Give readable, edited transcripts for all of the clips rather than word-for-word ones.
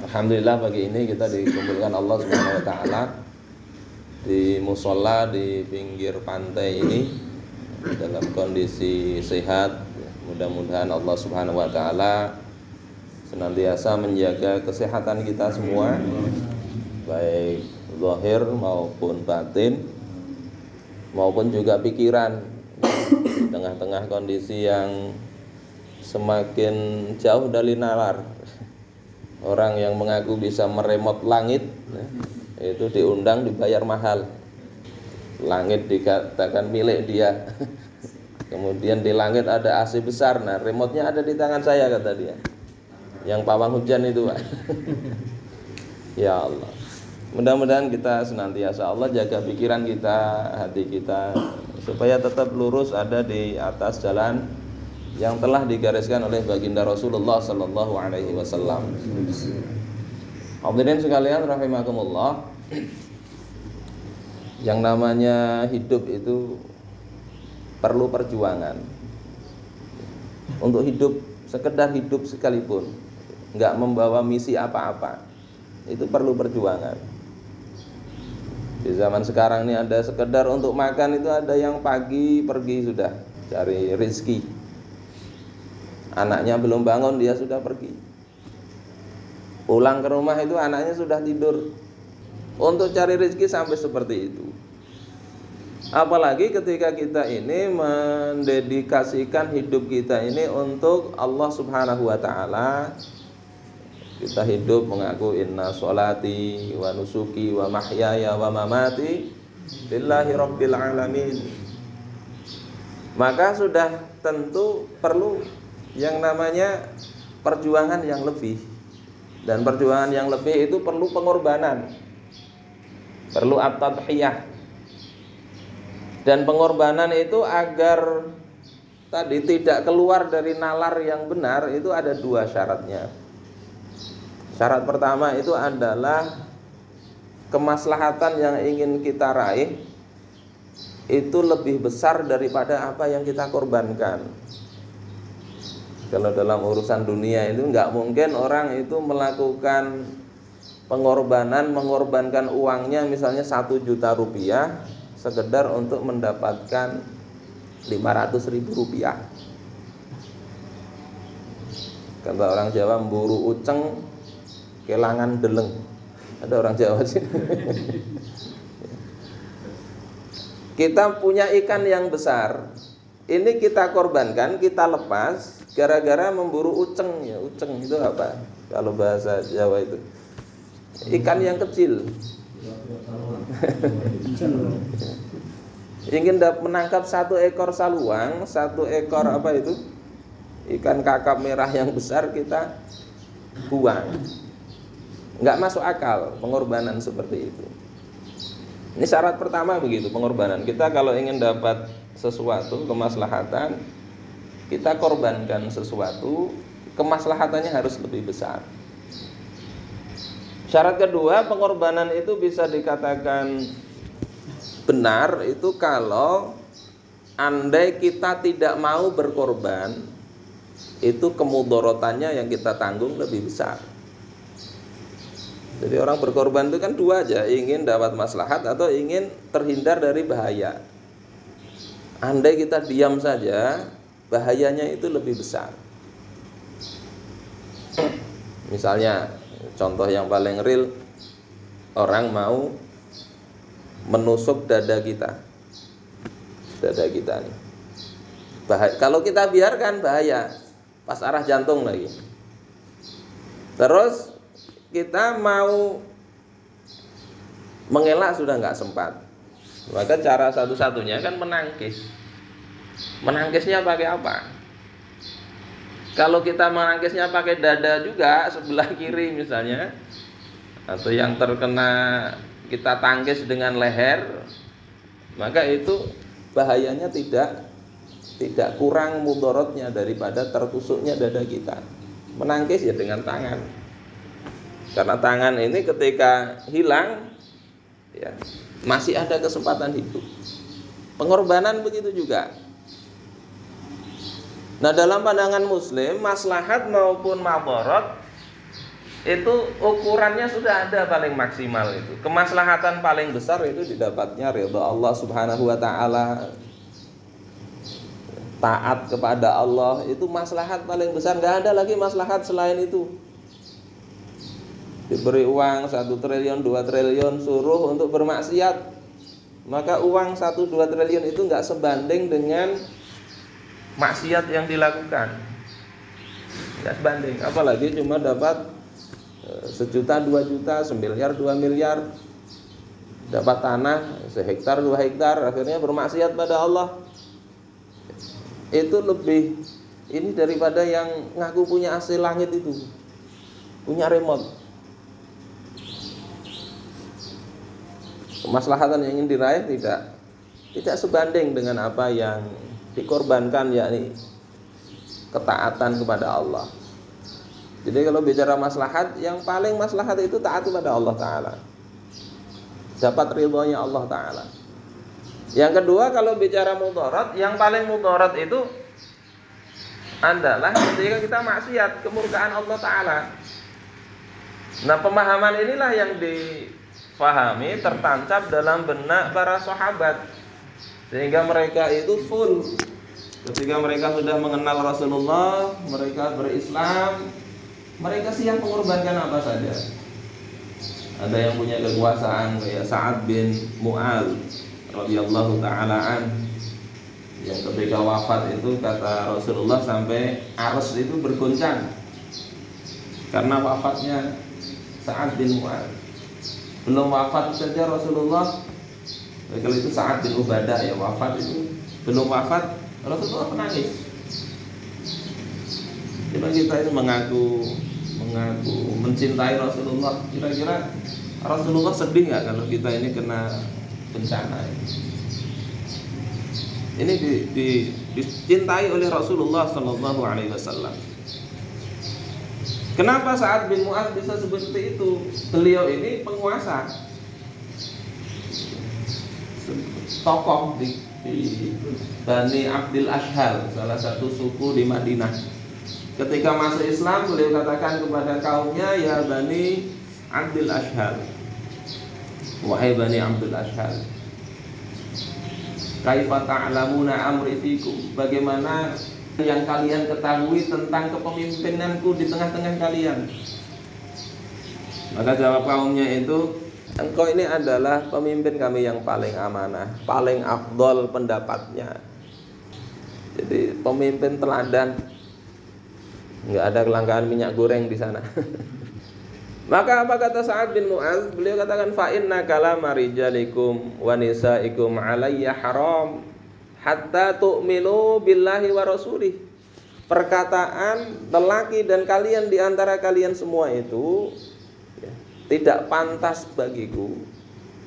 Alhamdulillah pagi ini kita dikumpulkan Allah Subhanahu wa taala di musola di pinggir pantai ini dalam kondisi sehat. Mudah-mudahan Allah Subhanahu wa taala senantiasa menjaga kesehatan kita semua, baik zahir maupun batin maupun juga pikiran, di tengah-tengah kondisi yang semakin jauh dari nalar. Orang yang mengaku bisa meremot langit itu diundang dibayar mahal. Langit dikatakan milik dia. Kemudian di langit ada AC besar. Nah, remote-nya ada di tangan saya, kata dia. Yang pawang hujan itu, Pak. Ya Allah. Mudah-mudahan kita senantiasa Allah jaga pikiran kita, hati kita, supaya tetap lurus ada di atas jalan yang telah digariskan oleh baginda Rasulullah sallallahu alaihi wasallam. Hadirin sekalian rahimakumullah. Yang namanya hidup itu perlu perjuangan. Untuk hidup, sekedar hidup sekalipun, enggak membawa misi apa-apa, itu perlu perjuangan. Di zaman sekarang ini ada sekedar untuk makan, itu ada yang pagi pergi sudah cari rezeki. Anaknya belum bangun dia sudah pergi. Pulang ke rumah itu anaknya sudah tidur. Untuk cari rezeki sampai seperti itu. Apalagi ketika kita ini mendedikasikan hidup kita ini untuk Allah Subhanahu wa taala. Kita hidup mengaku inna sholati wa nusuki wa mahyaya wa mamati lillahi rabbil alamin. Maka sudah tentu perlu yang namanya perjuangan yang lebih. Dan perjuangan yang lebih itu perlu pengorbanan, perlu at-tadhiyah. Dan pengorbanan itu agar tadi tidak keluar dari nalar yang benar, itu ada dua syaratnya. Syarat pertama itu adalah kemaslahatan yang ingin kita raih itu lebih besar daripada apa yang kita korbankan. Kalau dalam urusan dunia itu enggak mungkin orang itu melakukan pengorbanan, mengorbankan uangnya misalnya 1 juta rupiah sekedar untuk mendapatkan 500.000 rupiah. Kata orang Jawa, mburu uceng kelangan deleng. Ada orang Jawa sih. Kita punya ikan yang besar, ini kita korbankan, kita lepas gara-gara memburu uceng. Ya, uceng itu apa kalau bahasa Jawa itu? Ikan yang kecil. Ingin menangkap 1 ekor saluang, 1 ekor apa itu? Ikan kakap merah yang besar kita buang. Enggak masuk akal pengorbanan seperti itu. Ini syarat pertama begitu, pengorbanan. Kita kalau ingin dapat sesuatu, kemaslahatan, kita korbankan sesuatu, kemaslahatannya harus lebih besar. Syarat kedua, pengorbanan itu bisa dikatakan benar itu kalau andai kita tidak mau berkorban, itu kemudorotannya yang kita tanggung lebih besar. Jadi orang berkorban itu kan dua aja, ingin dapat maslahat atau ingin terhindar dari bahaya. Andai kita diam saja, bahayanya itu lebih besar. Misalnya contoh yang paling real, orang mau menusuk dada kita nih. Bahaya. Kalau kita biarkan bahaya, pas arah jantung lagi. Terus kita mau mengelak sudah nggak sempat. Maka cara satu-satunya kan menangkis. Menangkisnya pakai apa? Kalau kita menangkisnya pakai dada juga, sebelah kiri misalnya, atau yang terkena kita tangkis dengan leher, maka itu bahayanya tidak kurang mudorotnya daripada tertusuknya dada kita. Menangkis ya dengan tangan. Karena tangan ini ketika hilang, ya, masih ada kesempatan hidup. Pengorbanan begitu juga. Nah, dalam pandangan Muslim, maslahat maupun madharat itu ukurannya sudah ada paling maksimal itu. Kemaslahatan paling besar itu didapatnya ridha Allah Subhanahu wa taala. Taat kepada Allah itu maslahat paling besar, nggak ada lagi maslahat selain itu. Diberi uang 1 triliun 2 triliun suruh untuk bermaksiat, maka uang 1-2 triliun itu nggak sebanding dengan maksiat yang dilakukan, nggak sebanding. Apalagi cuma dapat 1 juta 2 juta, 1 miliar 2 miliar, dapat tanah 1 hektar 2 hektar, akhirnya bermaksiat pada Allah. Itu lebih ini daripada yang ngaku punya AC langit itu, punya remote. Kemaslahatan yang ingin diraih tidak sebanding dengan apa yang dikorbankan, yakni ketaatan kepada Allah. Jadi kalau bicara maslahat, yang paling maslahat itu taat kepada Allah Ta'ala, dapat ridhonya Allah Ta'ala. Yang kedua, kalau bicara mudarat, yang paling mudarat itu adalah ketika kita maksiat, kemurkaan Allah Ta'ala. Nah, pemahaman inilah yang difahami, tertancap dalam benak para sahabat, sehingga mereka itu full. Ketika mereka sudah mengenal Rasulullah, mereka berislam, mereka siap mengorbankan apa saja. Ada yang punya kekuasaan kayak Sa'ad bin Mu'adz radhiyallahu ta'ala an, yang ketika wafat itu kata Rasulullah sampai arsy itu bergoncang karena wafatnya Sa'ad bin Mu'adz. Belum wafat saja Rasulullah, kalau itu Sa'ad bin Ubadah ya wafat, itu belum wafat Rasulullah menangis. Coba kita ini mengaku mencintai Rasulullah, kira-kira Rasulullah sedih nggak kalau kita ini kena bencana? Ini dicintai oleh Rasulullah Sallallahu Alaihi Wasallam. Kenapa Sa'ad bin Mu'adz bisa seperti itu? Beliau ini penguasa, tokoh di Bani Abdul Ashhal, salah satu suku di Madinah. Ketika masuk Islam, beliau katakan kepada kaumnya, ya Bani Abdul Ashhal, wahai Bani Abdul Ashhal, kaifa ta'lamuna amri fikum, bagaimana yang kalian ketahui tentang kepemimpinanku di tengah-tengah kalian? Maka jawab kaumnya itu, engkau ini adalah pemimpin kami yang paling amanah, paling afdol pendapatnya. Jadi pemimpin teladan, nggak ada kelangkaan minyak goreng di sana. Maka apa kata Sa'ad bin Mu'adz? Beliau katakan, fa inna kalama rijalikum wa nisaikum alayya haram hatta tu'minu billahi wa rasulih. Perkataan lelaki dan kalian di antara kalian semua itu tidak pantas bagiku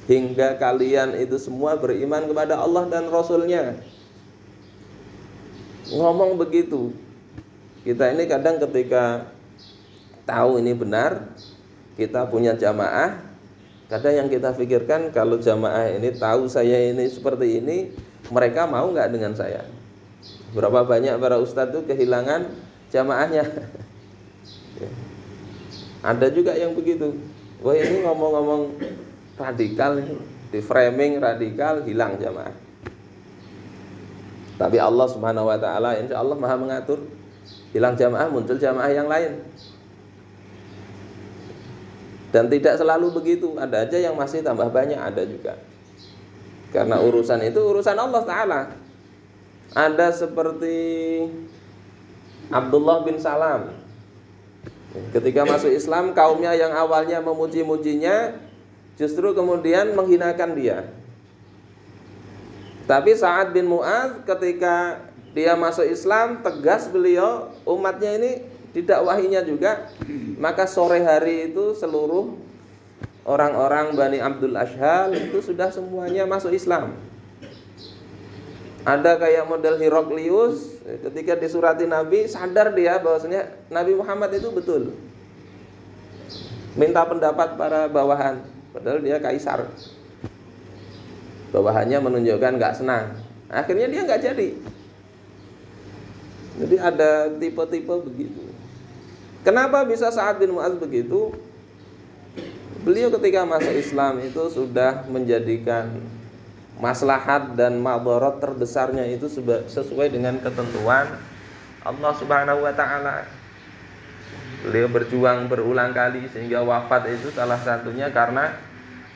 hingga kalian itu semua beriman kepada Allah dan Rasulnya. Ngomong begitu. Kita ini kadang ketika tahu ini benar, kita punya jamaah, kadang yang kita pikirkan, kalau jamaah ini tahu saya ini seperti ini, mereka mau nggak dengan saya? Berapa banyak para ustadz itu kehilangan jamaahnya. Ada juga yang begitu. Wah, ini ngomong-ngomong radikal, di framing radikal, hilang jamaah. Tapi Allah Subhanahu wa taala insya Allah Maha mengatur. Hilang jamaah, muncul jamaah yang lain. Dan tidak selalu begitu, ada aja yang masih tambah banyak, ada juga. Karena urusan itu urusan Allah Ta'ala. Ada seperti Abdullah bin Salam. Ketika masuk Islam, kaumnya yang awalnya memuji-mujinya justru kemudian menghinakan dia. Tapi Sa'ad bin Mu'adz ketika dia masuk Islam, tegas beliau, umatnya ini didakwahinya juga. Maka sore hari itu seluruh orang-orang Bani Abdul Ashhal itu sudah semuanya masuk Islam. Ada kayak model Heraklius, ketika disurati Nabi, sadar dia bahwasanya Nabi Muhammad itu betul. Minta pendapat para bawahan, padahal dia kaisar. Bawahannya menunjukkan nggak senang. Akhirnya dia nggak jadi. Jadi ada tipe-tipe begitu. Kenapa bisa Sa'ad bin Mu'adz begitu? Beliau ketika masuk Islam itu sudah menjadikan maslahat dan madharat terbesarnya itu sesuai dengan ketentuan Allah Subhanahu wa taala. Beliau berjuang berulang kali sehingga wafat itu salah satunya karena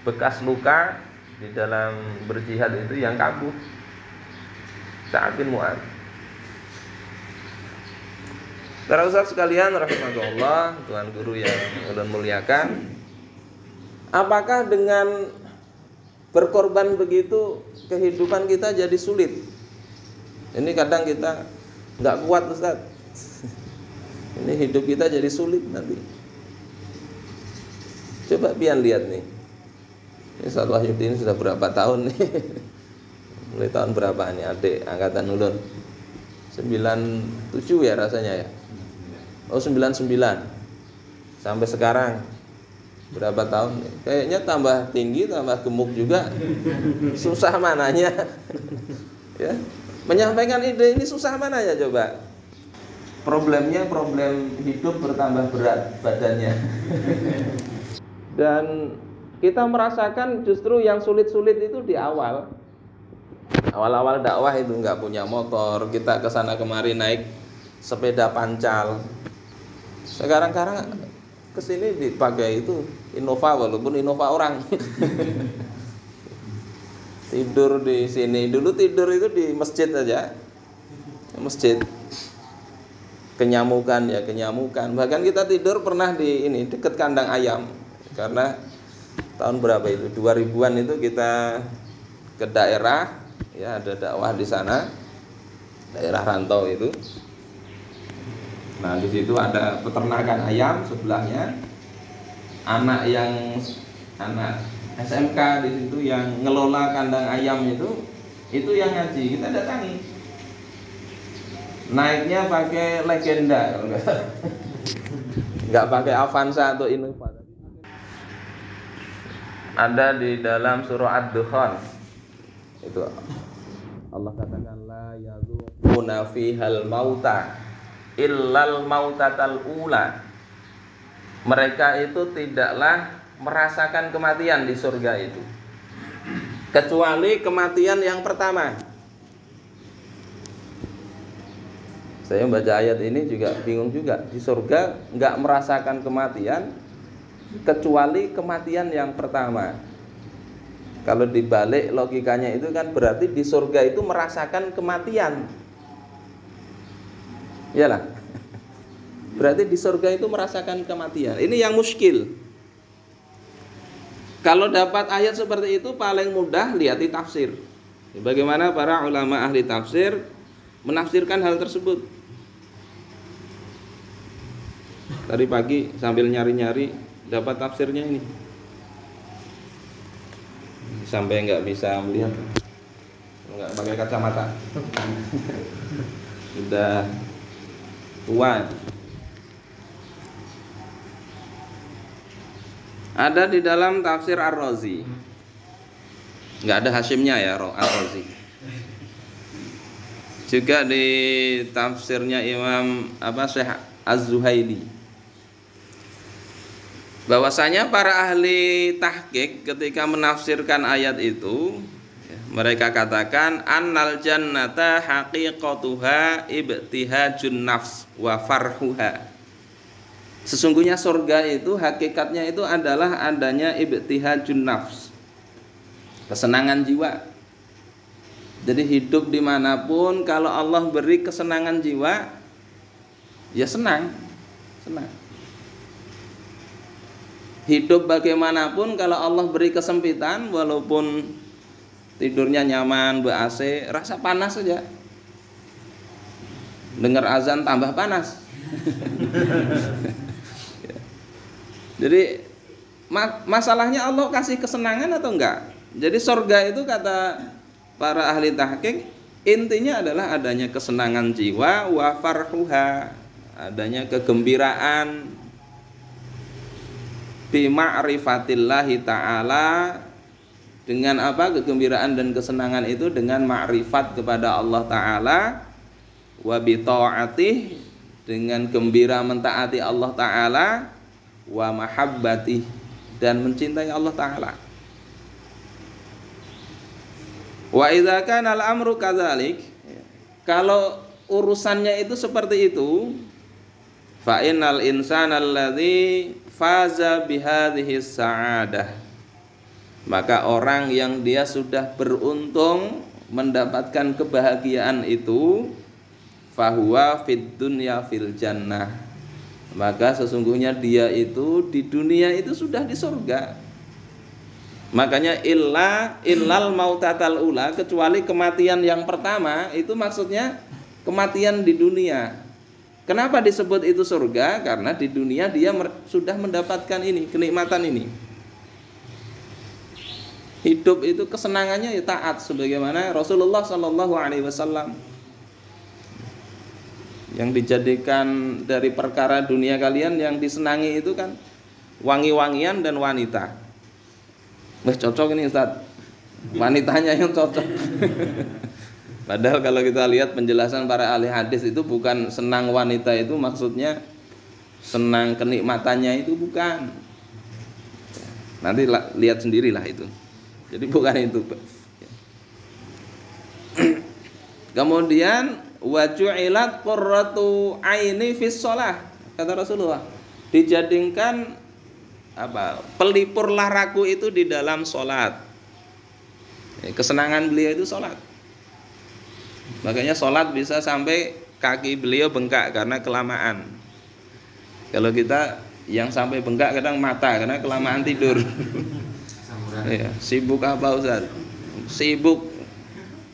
bekas luka di dalam berjihad itu yang kambuh. Sa'ad bin Mu'adz. Para ustaz sekalian rahimakumullah, tuan guru yang ulun muliakan, apakah dengan berkorban begitu kehidupan kita jadi sulit? Ini kadang kita nggak kuat Ustaz. Ini hidup kita jadi sulit nanti. Coba pian lihat nih. Ini Ustaz Wahyudi ini sudah berapa tahun nih? Mulai tahun berapa nih adik angkatan ulun? 97 ya rasanya ya. Oh 99. Sampai sekarang berapa tahun? Kayaknya tambah tinggi, tambah gemuk juga. Susah mananya. Ya. Menyampaikan ide ini susah mananya coba? Problemnya problem hidup bertambah berat badannya. Dan kita merasakan justru yang sulit-sulit itu di awal. Awal-awal dakwah itu nggak punya motor, kita kesana kemari naik sepeda pancal. Sekarang kesini dipakai itu Innova, walaupun Innova orang. Tidur di sini, dulu tidur itu di masjid aja, masjid. Kenyamukan ya kenyamukan. Bahkan kita tidur pernah di ini dekat kandang ayam, karena tahun berapa itu 2000-an itu kita ke daerah, ya ada dakwah di sana, daerah rantau itu. Nah di situ ada peternakan ayam sebelahnya, anak SMK di situ yang ngelola kandang ayam itu yang ngaji, kita datangi. Naiknya pakai legenda kalau nggak pakai Avanza atau Innova. Ada di dalam surah Ad-Dukhan itu Allah katakan la yadzuquna fihal mauta illal mautatal ula. Mereka itu tidaklah merasakan kematian di surga itu kecuali kematian yang pertama. Saya membaca ayat ini juga bingung juga. Di surga nggak merasakan kematian kecuali kematian yang pertama. Kalau dibalik logikanya itu kan berarti di surga itu merasakan kematian. Iyalah. Berarti di surga itu merasakan kematian. Ini yang muskil. Kalau dapat ayat seperti itu paling mudah lihat di tafsir. Bagaimana para ulama ahli tafsir menafsirkan hal tersebut. Tadi pagi sambil nyari-nyari dapat tafsirnya ini. Sampai nggak bisa melihat, nggak pakai kacamata. Sudah tua. Ada di dalam tafsir Ar-Razi. Nggak ada Hasyimnya ya Ar-Razi. Juga di tafsirnya Imam Syekh Az-Zuhaili. Bahwasanya para ahli tahqiq ketika menafsirkan ayat itu, mereka katakan annal jannata haqiqatuha ibtihajun nafs wa farhuha. Sesungguhnya surga itu hakikatnya itu adalah adanya ibtihajun nafs, kesenangan jiwa. Jadi hidup dimanapun kalau Allah beri kesenangan jiwa, ya senang. Hidup bagaimanapun kalau Allah beri kesempitan, walaupun tidurnya nyaman, ber-AC, rasa panas saja. Dengar azan tambah panas. Jadi masalahnya Allah kasih kesenangan atau enggak? Jadi surga itu kata para ahli tahqiq intinya adalah adanya kesenangan jiwa wa farhuha, adanya kegembiraan bi ma'rifatillahi ta'ala. Dengan apa kegembiraan dan kesenangan itu? Dengan ma'rifat kepada Allah Ta'ala, wa bi ta'atih, dengan gembira mentaati Allah Ta'ala, wa mahabbati, dan mencintai Allah Ta'ala. Wa idza kana al-amru kadzalik, kalau urusannya itu seperti itu, fa innal insana alladzi faza bihadhihi sa'adah, maka orang yang dia sudah beruntung mendapatkan kebahagiaan itu, fahuwa fid dunya fil jannah, maka sesungguhnya dia itu di dunia itu sudah di surga. Makanya illal mautatal ula, kecuali kematian yang pertama, itu maksudnya kematian di dunia. Kenapa disebut itu surga? Karena di dunia dia sudah mendapatkan ini, kenikmatan ini. Hidup itu kesenangannya ya taat, sebagaimana Rasulullah SAW yang dijadikan dari perkara dunia kalian yang disenangi itu kan wangi-wangian dan wanita. Wah, cocok ini Ustaz, wanitanya yang cocok. Padahal kalau kita lihat penjelasan para ahli hadis itu bukan senang wanita itu maksudnya senang kenikmatannya, itu bukan. Nanti lihat sendirilah itu. Jadi bukan itu. Kemudian wa ju'ilat qurratu aini fis shalah, kata Rasulullah, dijadikan pelipur laraku itu di dalam sholat. Kesenangan beliau itu sholat. Makanya sholat bisa sampai kaki beliau bengkak karena kelamaan. Kalau kita yang sampai bengkak kadang mata karena kelamaan tidur. Ya, sibuk apa Ustaz? Sibuk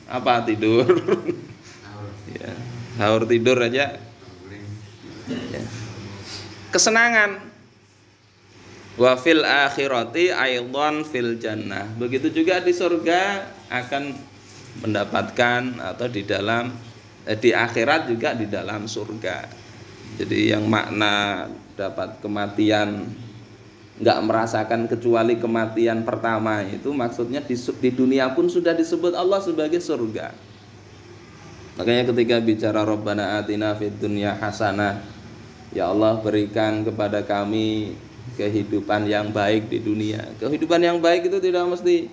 apa tidur? Ya, sahur tidur aja. Ya. Kesenangan. Wa fil akhirati aidan fil jannah. Begitu juga di surga akan mendapatkan, atau di akhirat juga di dalam surga. Jadi yang makna dapat kematian enggak merasakan kecuali kematian pertama itu maksudnya di dunia pun sudah disebut Allah sebagai surga. Makanya ketika bicara Rabbana atina fid dunya hasanah, ya Allah berikan kepada kami kehidupan yang baik di dunia. Kehidupan yang baik itu tidak mesti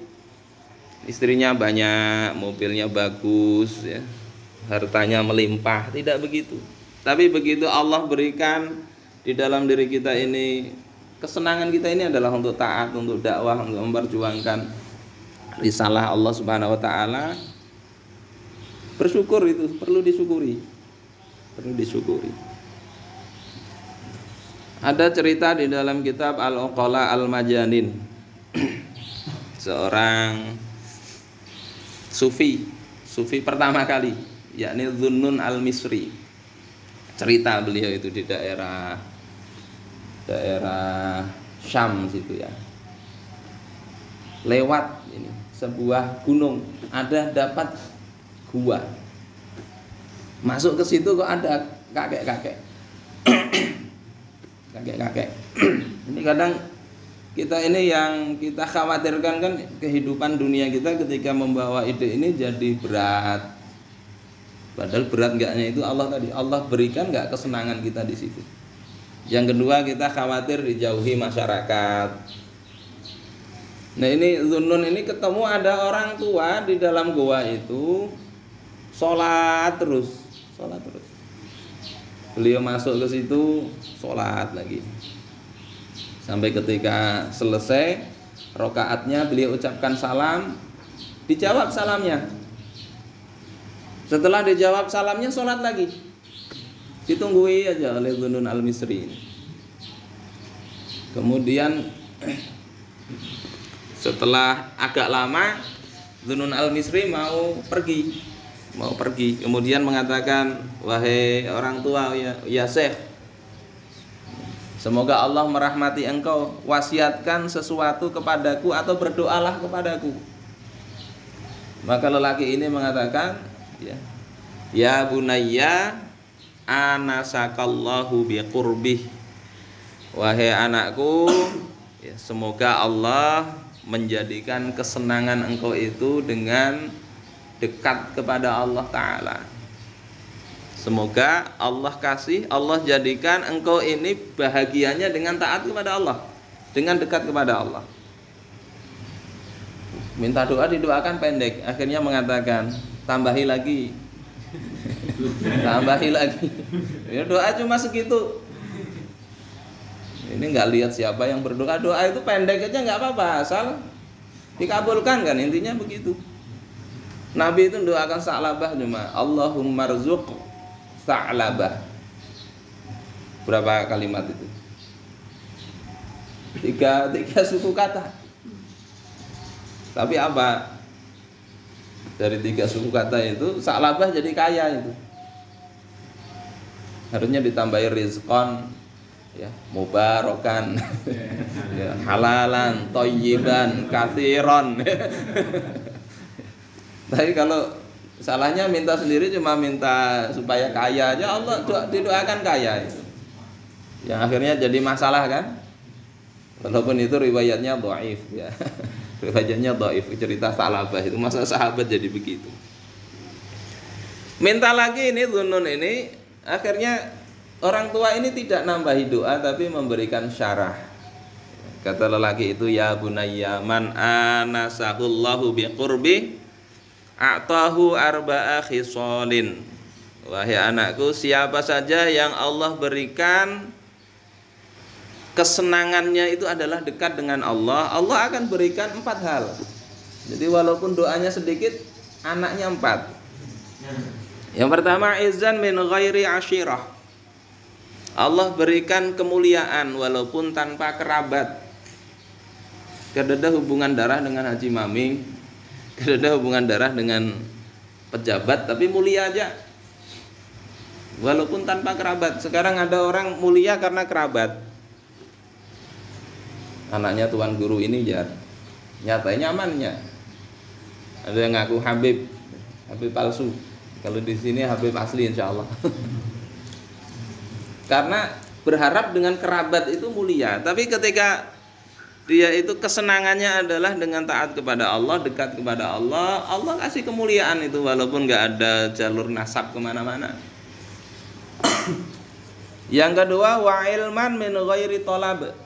istrinya banyak, mobilnya bagus, ya, hartanya melimpah, tidak begitu. Tapi begitu Allah berikan di dalam diri kita ini, kesenangan kita ini adalah untuk taat, untuk dakwah, untuk memperjuangkan risalah Allah Subhanahu wa taala. Bersyukur itu perlu disyukuri. Perlu disyukuri. Ada cerita di dalam kitab Al-Uqala Al-Majanin. Seorang sufi pertama kali, yakni Dhunnun Al-Misri. Cerita beliau itu di daerah Syam situ ya. Lewat ini sebuah gunung, dapat gua. Masuk ke situ kok ada kakek-kakek. Kakek-kakek. Ini kadang kita ini yang kita khawatirkan kan, kehidupan dunia kita ketika membawa ide ini jadi berat. Padahal berat enggaknya itu Allah tadi. Allah berikan enggak kesenangan kita di situ. Yang kedua, kita khawatir dijauhi masyarakat. Nah ini Dhunnun ini ketemu ada orang tua di dalam goa itu sholat terus. Beliau masuk ke situ, sholat lagi. Sampai ketika selesai rakaatnya, beliau ucapkan salam, dijawab salamnya. Setelah dijawab salamnya, sholat lagi. Ditunggui aja oleh Dhunnun Al-Misri. Kemudian setelah agak lama, Dhunnun Al-Misri mau pergi. Kemudian mengatakan, wahai orang tua, ya Syekh, semoga Allah merahmati engkau, wasiatkan sesuatu kepadaku atau berdoalah kepadaku. Maka lelaki ini mengatakan, ya bunayya anasakallahu biqurbih, wahai anakku, semoga Allah menjadikan kesenangan engkau itu dengan dekat kepada Allah Ta'ala. Semoga Allah kasih, Allah jadikan engkau ini bahagianya dengan taat kepada Allah, dengan dekat kepada Allah. Minta doa, didoakan pendek, akhirnya mengatakan tambahi lagi. Tambahi lagi. Ya, doa cuma segitu. Ini nggak lihat siapa yang berdoa. Doa itu pendek aja nggak apa-apa, asal dikabulkan kan, intinya begitu. Nabi itu doakan Sa'labah cuma Allahumma rzuq Sa'labah. Berapa kalimat itu? Tiga suku kata. Tapi apa? Dari 3 suku kata itu Sa'labah jadi kaya itu. Harusnya ditambahi rizqan, ya, mubarakan, ya, halalan, thayyiban, katsiran. Tapi kalau salahnya minta sendiri, cuma minta supaya kaya aja, Allah didoakan kaya itu. Yang akhirnya jadi masalah kan? Walaupun itu riwayatnya dhaif ya. Riwayatnya dhaif, cerita Sa'labah itu, masa sahabat jadi begitu. Minta lagi ini Dhunnun ini, akhirnya orang tua ini tidak nambahi doa tapi memberikan syarah. Kata lelaki itu, ya bunayya man anasahullahu biqurbi a'tahu arba'a khisalin. Wahai anakku, siapa saja yang Allah berikan kesenangannya itu adalah dekat dengan Allah, Allah akan berikan 4 hal. Jadi walaupun doanya sedikit, anaknya 4. Yang pertama, izzan min ghairi ashirah. Allah berikan kemuliaan walaupun tanpa kerabat. Tidak ada hubungan darah dengan Haji Maming, tidak ada hubungan darah dengan pejabat, tapi mulia aja walaupun tanpa kerabat. Sekarang ada orang mulia karena kerabat. Anaknya tuan guru ini ya, nyatanya nyamannya. Ada yang ngaku Habib palsu. Kalau di sini Habib asli insya Allah. Karena berharap dengan kerabat itu mulia. Tapi ketika dia itu kesenangannya adalah dengan taat kepada Allah, dekat kepada Allah, Allah kasih kemuliaan itu walaupun nggak ada jalur nasab kemana-mana. Yang kedua, wa ilman min ghairi talab.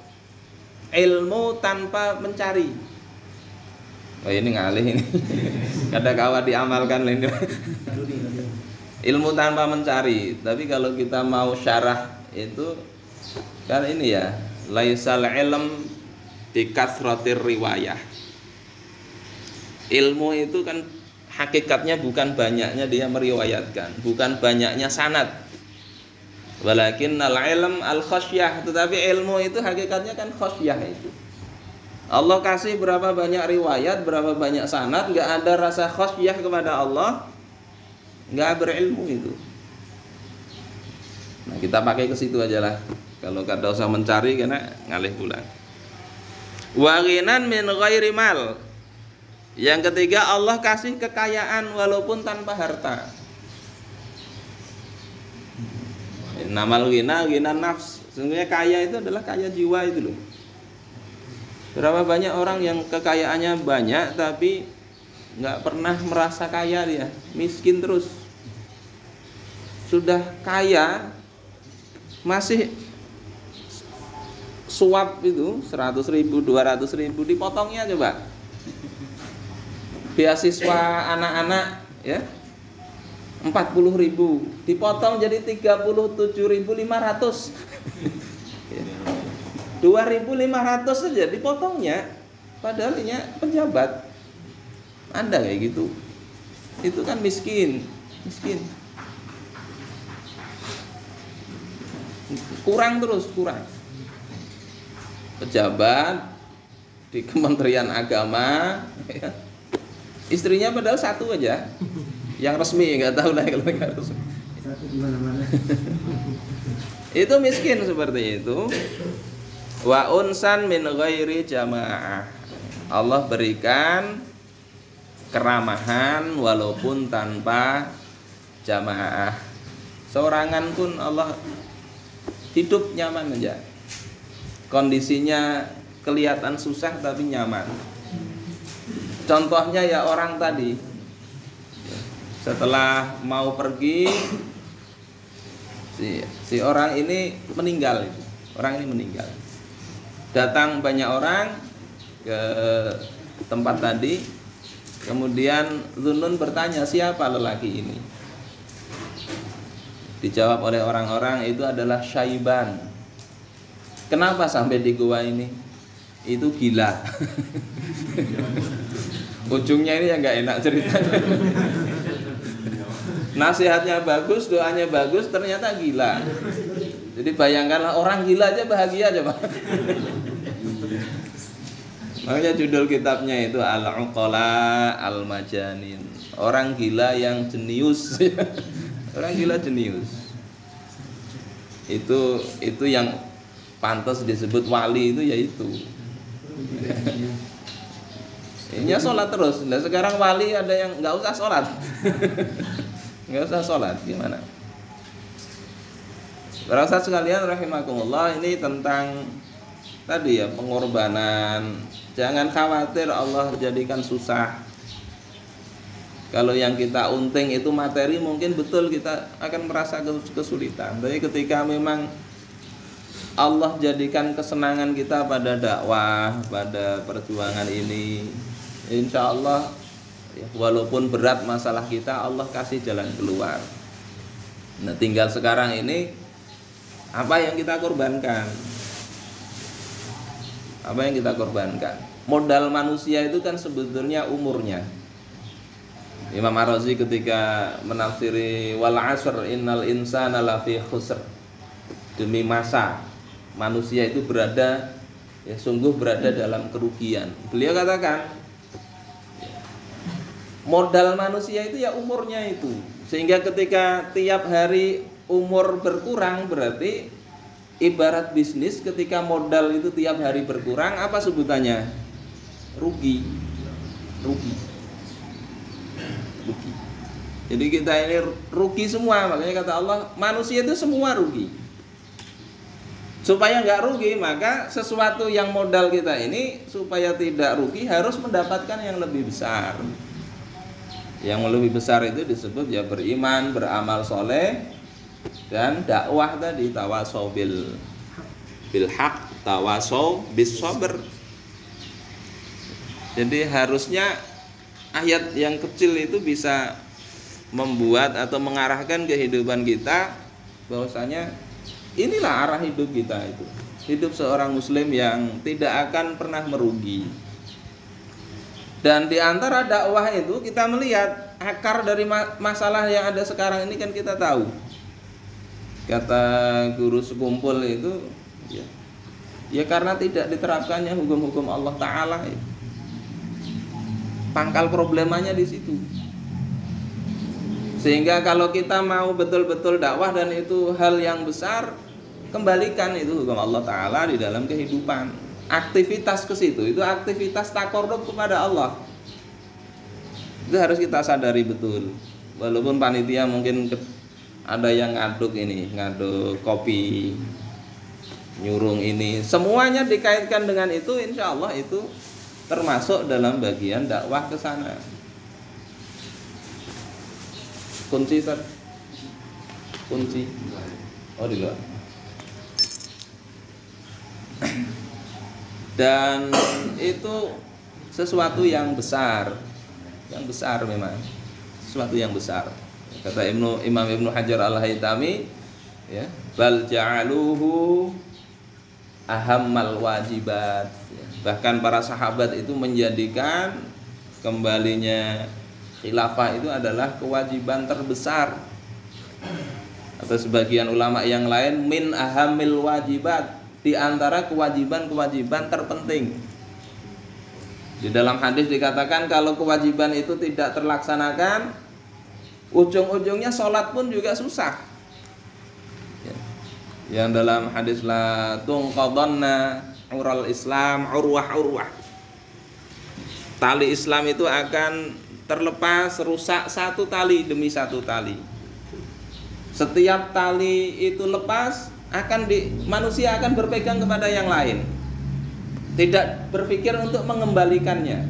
Ilmu tanpa mencari. Oh ini ngalih ini. Kada kawa diamalkan ini. Ilmu tanpa mencari. Tapi kalau kita mau syarah itu kan ini ya, laisal ilm bi kasratir riwayah. Ilmu itu kan hakikatnya bukan banyaknya dia meriwayatkan, bukan banyaknya sanad. Walakinnal ilm al khasyah, tetapi ilmu itu hakikatnya kan khasyah itu. Allah kasih berapa banyak riwayat, berapa banyak sanad, enggak ada rasa khasyah kepada Allah, enggak berilmu itu. Nah, kita pakai ke situ aja lah. Kalau kada usah mencari karena ngalih pulang. Wa ghinan min ghairi mal. Yang ketiga, Allah kasih kekayaan walaupun tanpa harta. Namal ghina nafs. Sesungguhnya kaya itu adalah kaya jiwa itu loh. Berapa banyak orang yang kekayaannya banyak tapi nggak pernah merasa kaya, dia miskin terus. Sudah kaya masih suap itu 100.000, 200.000 dipotongnya coba. Beasiswa anak-anak ya 40.000 dipotong jadi 37.500. 2.500 saja dipotongnya, padahal ini pejabat. Ada kayak gitu. Itu kan miskin. Kurang. Pejabat di Kementerian Agama ya. Istrinya padahal 1 aja. Yang resmi, nggak tahu lah kalau nggak resmi. Satu di mana-mana. Itu miskin seperti itu. Wa unsan min ghairi jamaah. Allah berikan keramahan walaupun tanpa jamaah. Seorangan pun Allah hidup nyaman aja. Kondisinya kelihatan susah tapi nyaman. Contohnya ya orang tadi, setelah mau pergi Si orang ini meninggal itu. Orang ini meninggal. Datang banyak orang ke tempat tadi. Kemudian Zunnun bertanya, siapa lelaki ini? Dijawab oleh orang-orang, itu adalah Syaiban. Kenapa sampai di gua ini? Itu gila. Ujungnya ini yang gak enak ceritanya. Nasihatnya bagus, doanya bagus, ternyata gila. Jadi bayangkanlah orang gila aja bahagia aja, Pak. Makanya judul kitabnya itu Al-Uqala Al-Majanin. Orang gila yang jenius. Orang gila jenius. Itu yang pantas disebut wali itu, yaitu. Ini sholat terus. Nah, sekarang wali ada yang nggak usah sholat. Nggak usah sholat, gimana? Para ustaz sekalian rahimakumullah, ini tentang tadi ya, pengorbanan. Jangan khawatir Allah jadikan susah. Kalau yang kita unting itu materi, mungkin betul kita akan merasa kesulitan. Tapi ketika memang Allah jadikan kesenangan kita pada dakwah, pada perjuangan ini, insya Allah ya, walaupun berat masalah kita, Allah kasih jalan keluar. Nah, tinggal sekarang ini apa yang kita korbankan? Apa yang kita korbankan? Modal manusia itu kan sebetulnya umurnya. Imam Ar-Razi ketika menafsiri wal 'asr innal insana lafi khusr, demi masa manusia itu berada, ya sungguh berada dalam kerugian. Beliau katakan modal manusia itu ya umurnya itu. Sehingga ketika tiap hari umur berkurang, berarti ibarat bisnis, ketika modal itu tiap hari berkurang, apa sebutannya? Rugi. Rugi. Jadi kita ini rugi semua. Makanya kata Allah, manusia itu semua rugi. Supaya nggak rugi, maka sesuatu yang modal kita ini supaya tidak rugi harus mendapatkan yang lebih besar. Yang lebih besar itu disebut ya beriman, beramal soleh, dan dakwah tadi, tawasau bil haq, tawasau bis sabr. Jadi harusnya ayat yang kecil itu bisa membuat atau mengarahkan kehidupan kita, bahwasanya inilah arah hidup kita itu. Hidup seorang muslim yang tidak akan pernah merugi. Dan di antara dakwah itu kita melihat akar dari masalah yang ada sekarang ini kan kita tahu. Kata guru sekumpul itu ya karena tidak diterapkannya hukum-hukum Allah Ta'ala. Pangkal problemanya di situ. Sehingga kalau kita mau betul-betul dakwah dan itu hal yang besar, kembalikan itu hukum Allah Ta'ala di dalam kehidupan. Aktivitas ke situ itu aktivitas takarrub kepada Allah. Itu harus kita sadari betul. Walaupun panitia mungkin ada yang ngaduk kopi, nyurung ini, semuanya dikaitkan dengan itu, insya Allah itu termasuk dalam bagian dakwah ke sana. Kunci. Oh, di luar. Dan itu sesuatu yang besar memang, sesuatu yang besar. Kata Imam Ibnu Hajar Al-Haytami, ya, bal ja'aluhu ahammal wajibat. Bahkan para sahabat itu menjadikan kembalinya khilafah itu adalah kewajiban terbesar. Atau sebagian ulama yang lain min ahamil wajibat, di antara kewajiban-kewajiban terpenting. Di dalam hadis dikatakan kalau kewajiban itu tidak terlaksanakan, ujung-ujungnya sholat pun juga susah. Yang dalam hadis la tunqadanna ural Islam urwah. Tali Islam itu akan terlepas, rusak satu tali demi satu tali. Setiap tali itu lepas, manusia akan berpegang kepada yang lain, tidak berpikir untuk mengembalikannya.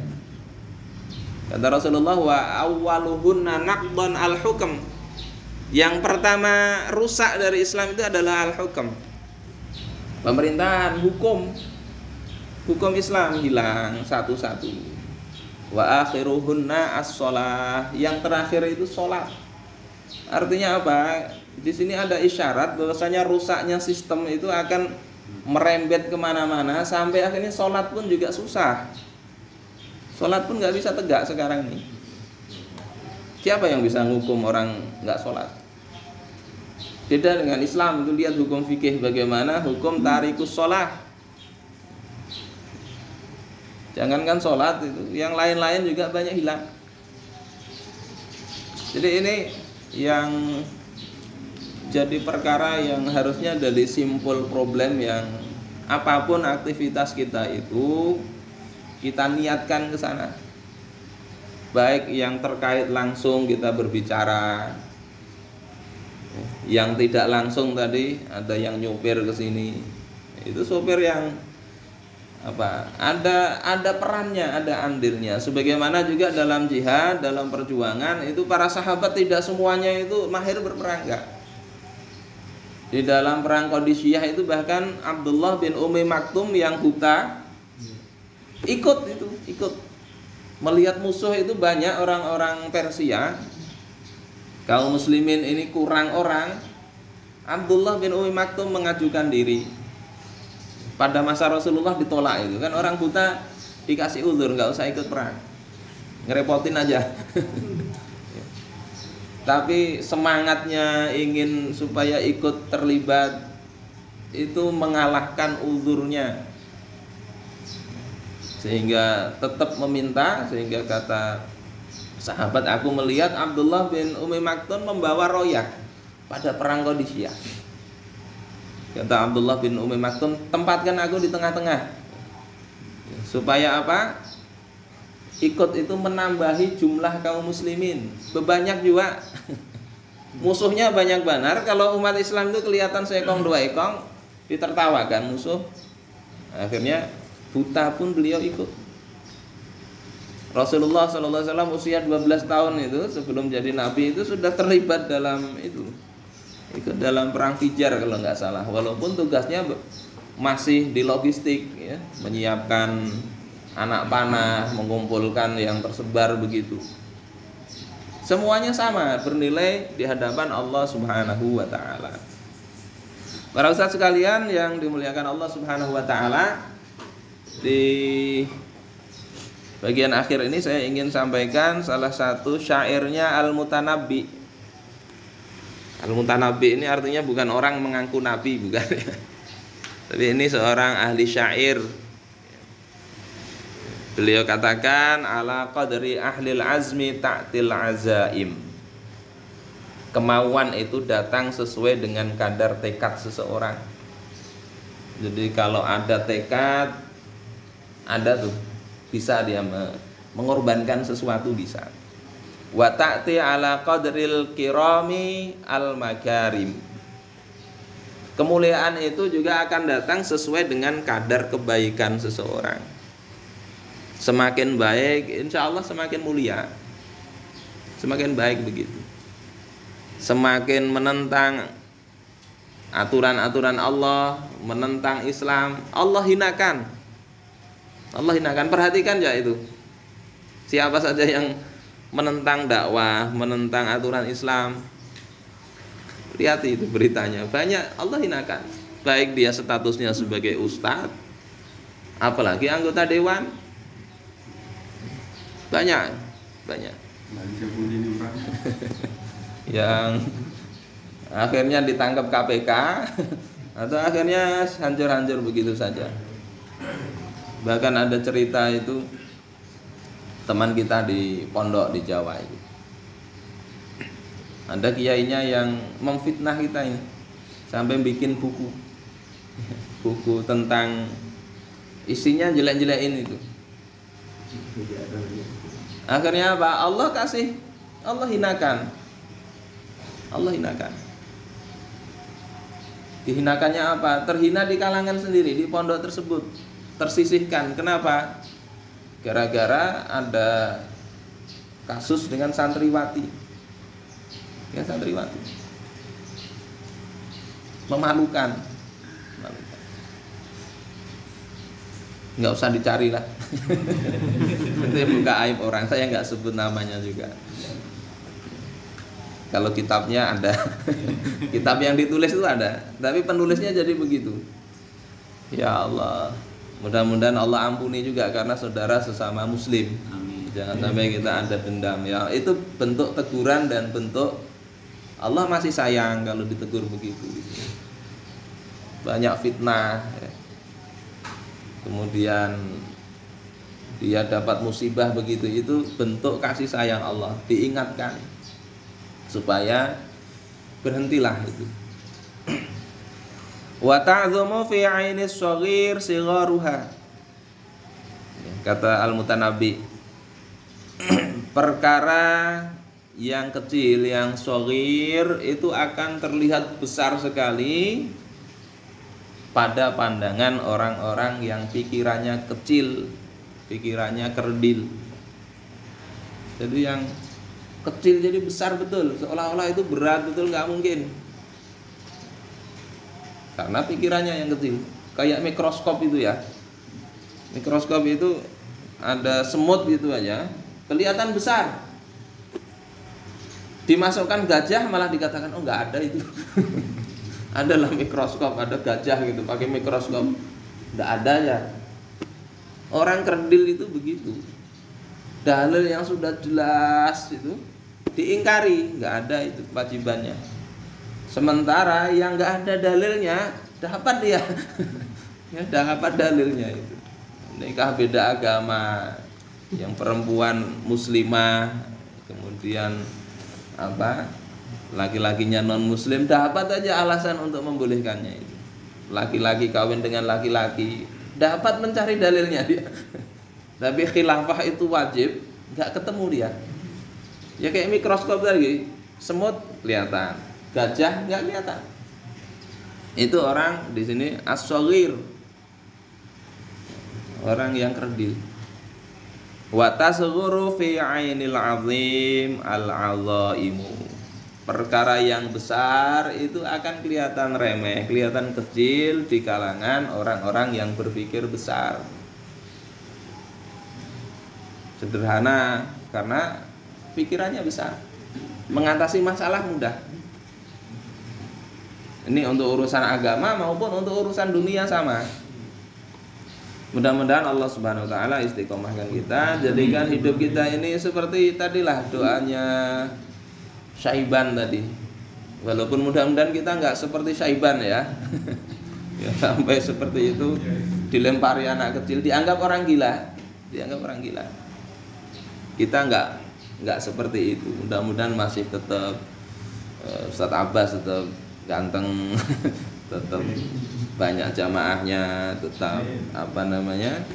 Kata Rasulullah, wa awwaluhunna naqdan al-hukm, Yang pertama rusak dari Islam itu adalah al-hukm. Pemerintahan, hukum. Hukum Islam hilang satu-satu. Wa akhiruhunna as-shalah. Yang terakhir itu sholat. Artinya apa? Di sini ada isyarat bahwasanya rusaknya sistem itu akan merembet kemana-mana sampai akhirnya sholat pun juga susah. Sholat pun nggak bisa tegak sekarang ini. Siapa yang bisa ngukum orang nggak sholat? Beda dengan Islam, itu lihat hukum fikih bagaimana hukum tarikus sholat. Jangankan sholat itu, yang lain-lain juga banyak hilang. Jadi ini yang jadi perkara yang harusnya dari simpul problem yang apapun aktivitas kita itu kita niatkan ke sana. Baik yang terkait langsung kita berbicara, yang tidak langsung tadi ada yang nyupir ke sini. Itu sopir yang apa? Ada perannya, ada andilnya. Sebagaimana juga dalam jihad, dalam perjuangan itu para sahabat tidak semuanya itu mahir berperang, enggak. Di dalam perang Qadisiyah itu bahkan Abdullah bin Umi Maktum yang buta ikut melihat musuh itu banyak orang-orang Persia, kaum muslimin ini kurang orang. Abdullah bin Umi Maktum mengajukan diri. Pada masa Rasulullah ditolak itu kan, orang buta dikasih uzur nggak usah ikut perang, ngerepotin aja. Tapi semangatnya ingin supaya ikut terlibat itu mengalahkan uzurnya, sehingga tetap meminta. Sehingga kata sahabat, aku melihat Abdullah bin Umi Maktum membawa royak pada perang Qadisiyah. Kata Abdullah bin Umi Maktum, tempatkan aku di tengah-tengah. Supaya apa? Ikut itu menambahi jumlah kaum muslimin. Bebanyak juga. Musuhnya banyak benar. Kalau umat Islam itu kelihatan seekong dua ekong, ditertawakan musuh. Akhirnya buta pun beliau ikut. Rasulullah SAW usia 12 tahun itu sebelum jadi nabi itu sudah terlibat dalam itu, ikut dalam perang Fijar kalau nggak salah. Walaupun tugasnya masih di logistik, ya, menyiapkan anak panah, mengumpulkan yang tersebar begitu. Semuanya sama, bernilai di hadapan Allah Subhanahu wa taala. Para ustaz sekalian yang dimuliakan Allah Subhanahu wa taala, di bagian akhir ini saya ingin sampaikan salah satu syairnya Al-Mutanabbi. Al-Mutanabbi ini artinya bukan orang mengaku nabi, bukan ya. Tapi ini seorang ahli syair. Beliau katakan, ala qadri ahlil azmi ta'til azaim. Kemauan itu datang sesuai dengan kadar tekad seseorang. Jadi kalau ada tekad, ada tuh, bisa dia mengorbankan sesuatu, bisa. Wa ta'ti ala qadril kirami al makarim. Kemuliaan itu juga akan datang sesuai dengan kadar kebaikan seseorang. Semakin baik, insya Allah semakin mulia. Semakin baik begitu. Semakin menentang aturan-aturan Allah, menentang Islam, Allah hinakan. Allah hinakan. Perhatikan ya itu. Siapa saja yang menentang dakwah, menentang aturan Islam, lihat itu beritanya, banyak Allah hinakan. Baik dia statusnya sebagai ustadz, apalagi anggota dewan, banyak yang akhirnya ditangkap KPK atau akhirnya hancur-hancur begitu saja. Bahkan ada cerita itu teman kita di pondok di Jawa itu, ada kiainya yang memfitnah kita ini sampai bikin buku tentang isinya jelek-jelekin itu. Akhirnya apa? Allah hinakan. Allah hinakan. Dihinakannya apa? Terhina di kalangan sendiri, di pondok tersebut, tersisihkan. Kenapa? Gara-gara ada kasus dengan santriwati. Ya, santriwati. memalukan. Nggak usah dicari lah. Itu buka aib orang, saya nggak sebut namanya juga. Kalau kitabnya ada, kitab yang ditulis itu ada, tapi penulisnya jadi begitu. Ya Allah, mudah-mudahan Allah ampuni juga karena saudara sesama muslim. Amin. Jangan sampai kita ada dendam ya. Itu bentuk teguran dan bentuk Allah masih sayang kalau ditegur begitu. Banyak fitnah ya. Kemudian dia dapat musibah begitu, itu bentuk kasih sayang Allah, diingatkan supaya berhentilah itu. Wa ta'dhumu fi 'ainis shaghir sigharuha. Kata Al-Mutanabbi, perkara yang kecil, yang shaghir itu akan terlihat besar sekali pada pandangan orang-orang yang pikirannya kecil, pikirannya kerdil. Jadi yang kecil jadi besar betul, seolah-olah itu berat betul, nggak mungkin. Karena pikirannya yang kecil, kayak mikroskop itu ya. Mikroskop itu ada semut gitu aja, kelihatan besar. Dimasukkan gajah malah dikatakan oh nggak ada itu. Adalah mikroskop, ada gajah gitu pakai mikroskop, nggak ada ya. Orang kerdil itu begitu. Dalil yang sudah jelas itu diingkari, nggak ada itu kewajibannya. Sementara yang nggak ada dalilnya dapat dia, ya dapat dalilnya itu. Nikah beda agama, yang perempuan muslimah, kemudian apa? Laki-lakinya non muslim, dapat aja alasan untuk membolehkannya itu. Laki-laki kawin dengan laki-laki, dapat mencari dalilnya dia. Tapi khilafah itu wajib, nggak ketemu dia. Ya kayak mikroskop tadi, semut kelihatan, gajah nggak kelihatan. Itu orang di sini as-shaghir, orang yang kerdil. Wa tasghuru fi 'ainil 'azim al-'azaimu. Perkara yang besar itu akan kelihatan remeh, kelihatan kecil di kalangan orang-orang yang berpikir besar. Sederhana karena pikirannya besar. Mengatasi masalah mudah. Ini untuk urusan agama maupun untuk urusan dunia sama. Mudah-mudahan Allah Subhanahu wa taala istiqomahkan kita, jadikan hidup kita ini seperti tadilah doanya Syaiban tadi. Walaupun mudah-mudahan kita nggak seperti Syaiban ya. Ya sampai seperti itu dilempari anak kecil, dianggap orang gila, dianggap orang gila. Kita nggak seperti itu. Mudah-mudahan masih tetap Ustadz Abbas tetap ganteng, tetap banyak jamaahnya, tetap apa namanya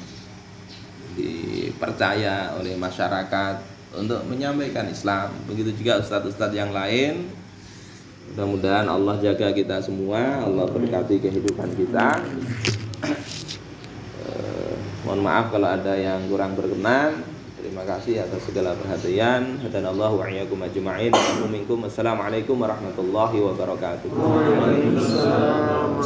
dipercaya oleh masyarakat untuk menyampaikan Islam. Begitu juga ustadz-ustadz yang lain. Mudah-mudahan Allah jaga kita semua, Allah berkati kehidupan kita. Mohon maaf kalau ada yang kurang berkenan. Terima kasih atas segala perhatian. Hadanallahu wa iyyakum ajma'in. Assalamualaikum warahmatullahi wabarakatuh. Waalaikumsalam.